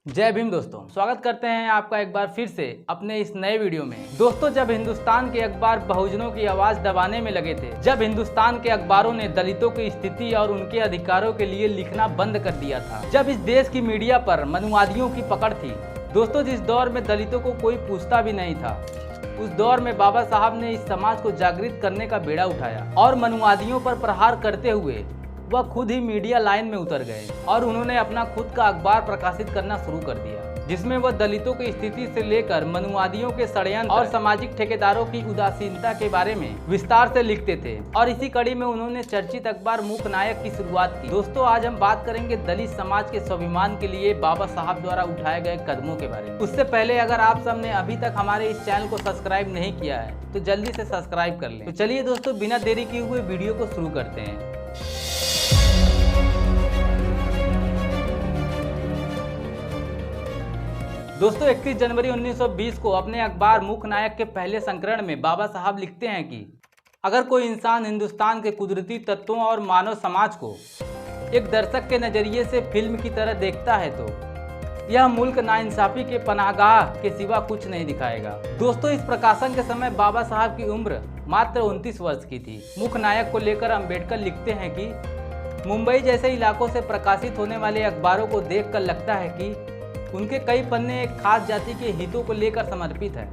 जय भीम दोस्तों, स्वागत करते हैं आपका एक बार फिर से अपने इस नए वीडियो में। दोस्तों, जब हिंदुस्तान के अखबार बहुजनों की आवाज दबाने में लगे थे, जब हिंदुस्तान के अखबारों ने दलितों की स्थिति और उनके अधिकारों के लिए लिखना बंद कर दिया था, जब इस देश की मीडिया पर मनुवादियों की पकड़ थी, दोस्तों जिस दौर में दलितों को कोई पूछता भी नहीं था, उस दौर में बाबा साहब ने इस समाज को जागृत करने का बेड़ा उठाया और मनुवादियों पर प्रहार करते हुए वह खुद ही मीडिया लाइन में उतर गए और उन्होंने अपना खुद का अखबार प्रकाशित करना शुरू कर दिया, जिसमें वह दलितों की स्थिति से लेकर मनुवादियों के षड्यंत्र और सामाजिक ठेकेदारों की उदासीनता के बारे में विस्तार से लिखते थे। और इसी कड़ी में उन्होंने चर्चित अखबार मूक नायक की शुरुआत की। दोस्तों, आज हम बात करेंगे दलित समाज के स्वाभिमान के लिए बाबा साहब द्वारा उठाए गए कदमों के बारे में। उससे पहले अगर आप सबने अभी तक हमारे इस चैनल को सब्सक्राइब नहीं किया है तो जल्दी से सब्सक्राइब कर लें। तो चलिए दोस्तों, बिना देरी किए हुए वीडियो को शुरू करते हैं। दोस्तों, 31 जनवरी 1920 को अपने अखबार मूक नायक के पहले संस्करण में बाबा साहब लिखते हैं कि अगर कोई इंसान हिंदुस्तान के कुदरती तत्वों और मानव समाज को एक दर्शक के नज़रिए से फिल्म की तरह देखता है तो यह मुल्क नाइंसाफी के पनाहगाह के सिवा कुछ नहीं दिखाएगा। दोस्तों, इस प्रकाशन के समय बाबा साहब की उम्र मात्र 29 वर्ष की थी। मूक नायक को लेकर अम्बेडकर लिखते हैं कि मुंबई जैसे इलाकों से प्रकाशित होने वाले अखबारों को देखकर लगता है कि उनके कई पन्ने एक खास जाति के हितों को लेकर समर्पित है।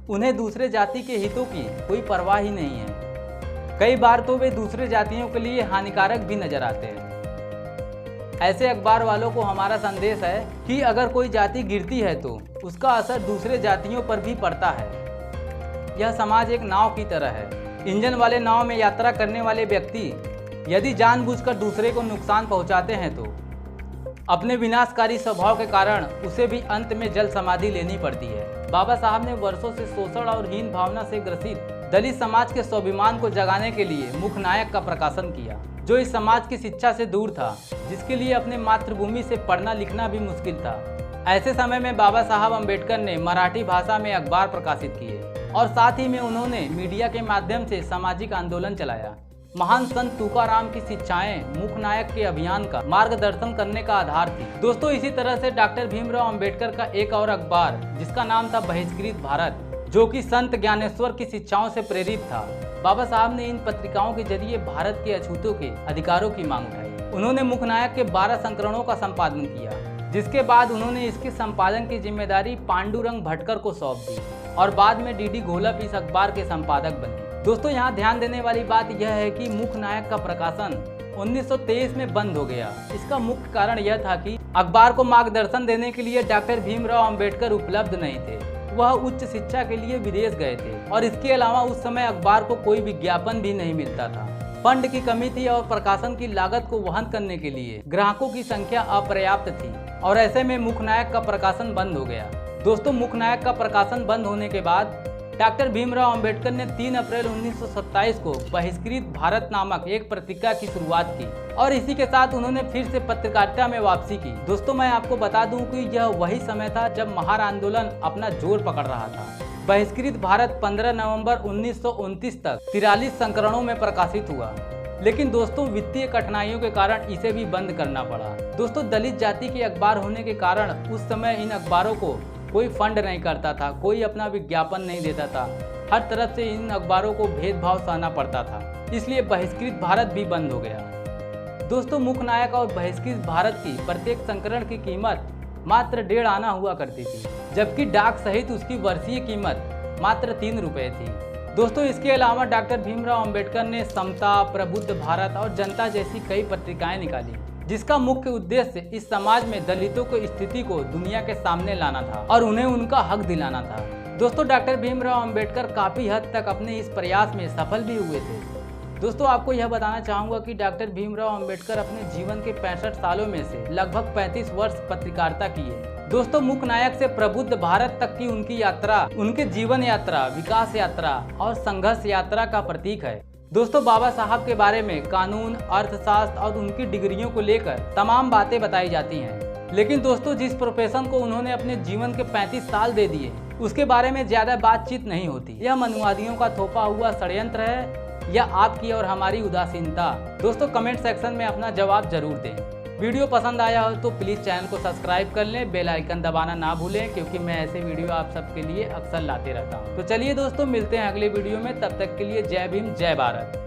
उन्हें दूसरे जाति के हितों की कोई परवाह ही नहीं है। कई बार तो वे दूसरे जातियों के लिए हानिकारक भी नजर आते हैं। ऐसे अखबार वालों को हमारा संदेश है कि अगर कोई जाति गिरती है तो उसका असर दूसरे जातियों पर भी पड़ता है। यह समाज एक नाव की तरह है। इंजन वाले नाव में यात्रा करने वाले व्यक्ति यदि जानबूझकर दूसरे को नुकसान पहुंचाते हैं तो अपने विनाशकारी स्वभाव के कारण उसे भी अंत में जल समाधि लेनी पड़ती है। बाबा साहब ने वर्षों से शोषण और हीन भावना से ग्रसित दलित समाज के स्वाभिमान को जगाने के लिए मूक नायक का प्रकाशन किया, जो इस समाज की शिक्षा से दूर था, जिसके लिए अपने मातृभूमि से पढ़ना लिखना भी मुश्किल था। ऐसे समय में बाबा साहब अम्बेडकर ने मराठी भाषा में अखबार प्रकाशित किए और साथ ही में उन्होंने मीडिया के माध्यम से सामाजिक आंदोलन चलाया। महान संत तुकाराम की शिक्षाएं मूक नायक के अभियान का मार्गदर्शन करने का आधार थी। दोस्तों, इसी तरह से डॉक्टर भीमराव अंबेडकर का एक और अखबार जिसका नाम था बहिष्कृत भारत, जो कि संत ज्ञानेश्वर की शिक्षाओं से प्रेरित था। बाबा साहब ने इन पत्रिकाओं के जरिए भारत के अछूतों के अधिकारों की मांग उठाई। उन्होंने मूक नायक के 12 संस्करणों का संपादन किया, जिसके बाद उन्होंने इसके संपादन की जिम्मेदारी पांडुरंग भटकर को सौंप दी और बाद में डीडी घोलप इस अखबार के संपादक बने। दोस्तों, यहाँ ध्यान देने वाली बात यह है कि मूक नायक का प्रकाशन 1923 में बंद हो गया। इसका मुख्य कारण यह था कि अखबार को मार्गदर्शन देने के लिए डॉक्टर भीमराव अंबेडकर उपलब्ध नहीं थे। वह उच्च शिक्षा के लिए विदेश गए थे और इसके अलावा उस समय अखबार को कोई विज्ञापन भी नहीं मिलता था। फंड की कमी थी और प्रकाशन की लागत को वहन करने के लिए ग्राहकों की संख्या अपर्याप्त थी और ऐसे में मूक नायक का प्रकाशन बंद हो गया। दोस्तों, मूक नायक का प्रकाशन बंद होने के बाद डॉक्टर भीमराव अंबेडकर ने 3 अप्रैल 1927 को बहिष्कृत भारत नामक एक पत्रिका की शुरुआत की और इसी के साथ उन्होंने फिर से पत्रकारिता में वापसी की। दोस्तों, मैं आपको बता दूं कि यह वही समय था जब महार आंदोलन अपना जोर पकड़ रहा था। बहिष्कृत भारत 15 नवंबर 1929 तक 43 संस्करणों में प्रकाशित हुआ, लेकिन दोस्तों वित्तीय कठिनाइयों के कारण इसे भी बंद करना पड़ा। दोस्तों, दलित जाति के अखबार होने के कारण उस समय इन अखबारों को कोई फंड नहीं करता था, कोई अपना विज्ञापन नहीं देता था। हर तरफ से इन अखबारों को भेदभाव सहना पड़ता था, इसलिए बहिष्कृत भारत भी बंद हो गया। दोस्तों, मूक नायक और बहिष्कृत भारत की प्रत्येक संस्करण की कीमत मात्र 1.5 आना हुआ करती थी, जबकि डाक सहित उसकी वर्षीय कीमत मात्र 3 रुपये थी। दोस्तों, इसके अलावा डॉक्टर भीमराव अंबेडकर ने समता, प्रबुद्ध भारत और जनता जैसी कई पत्रिकाएं निकाली, जिसका मुख्य उद्देश्य इस समाज में दलितों की स्थिति को दुनिया के सामने लाना था और उन्हें उनका हक दिलाना था। दोस्तों, डॉक्टर भीमराव अंबेडकर काफी हद तक अपने इस प्रयास में सफल भी हुए थे। दोस्तों, आपको यह बताना चाहूंगा कि डॉक्टर भीमराव अंबेडकर अपने जीवन के 65 सालों में से लगभग 35 वर्ष पत्रकारिता की है। दोस्तों, मूक नायक से प्रबुद्ध भारत तक की उनकी यात्रा उनके जीवन यात्रा, विकास यात्रा और संघर्ष यात्रा का प्रतीक है। दोस्तों, बाबा साहब के बारे में कानून, अर्थशास्त्र और उनकी डिग्रियों को लेकर तमाम बातें बताई जाती हैं, लेकिन दोस्तों जिस प्रोफेशन को उन्होंने अपने जीवन के 35 साल दे दिए उसके बारे में ज्यादा बातचीत नहीं होती। यह मनुवादियों का थोपा हुआ षड्यंत्र है या आपकी और हमारी उदासीनता? दोस्तों, कमेंट सेक्शन में अपना जवाब जरूर दें। वीडियो पसंद आया हो तो प्लीज़ चैनल को सब्सक्राइब कर लें, बेल आइकन दबाना ना भूलें, क्योंकि मैं ऐसे वीडियो आप सबके लिए अक्सर लाते रहता हूँ। तो चलिए दोस्तों, मिलते हैं अगले वीडियो में, तब तक के लिए जय भीम जय भारत।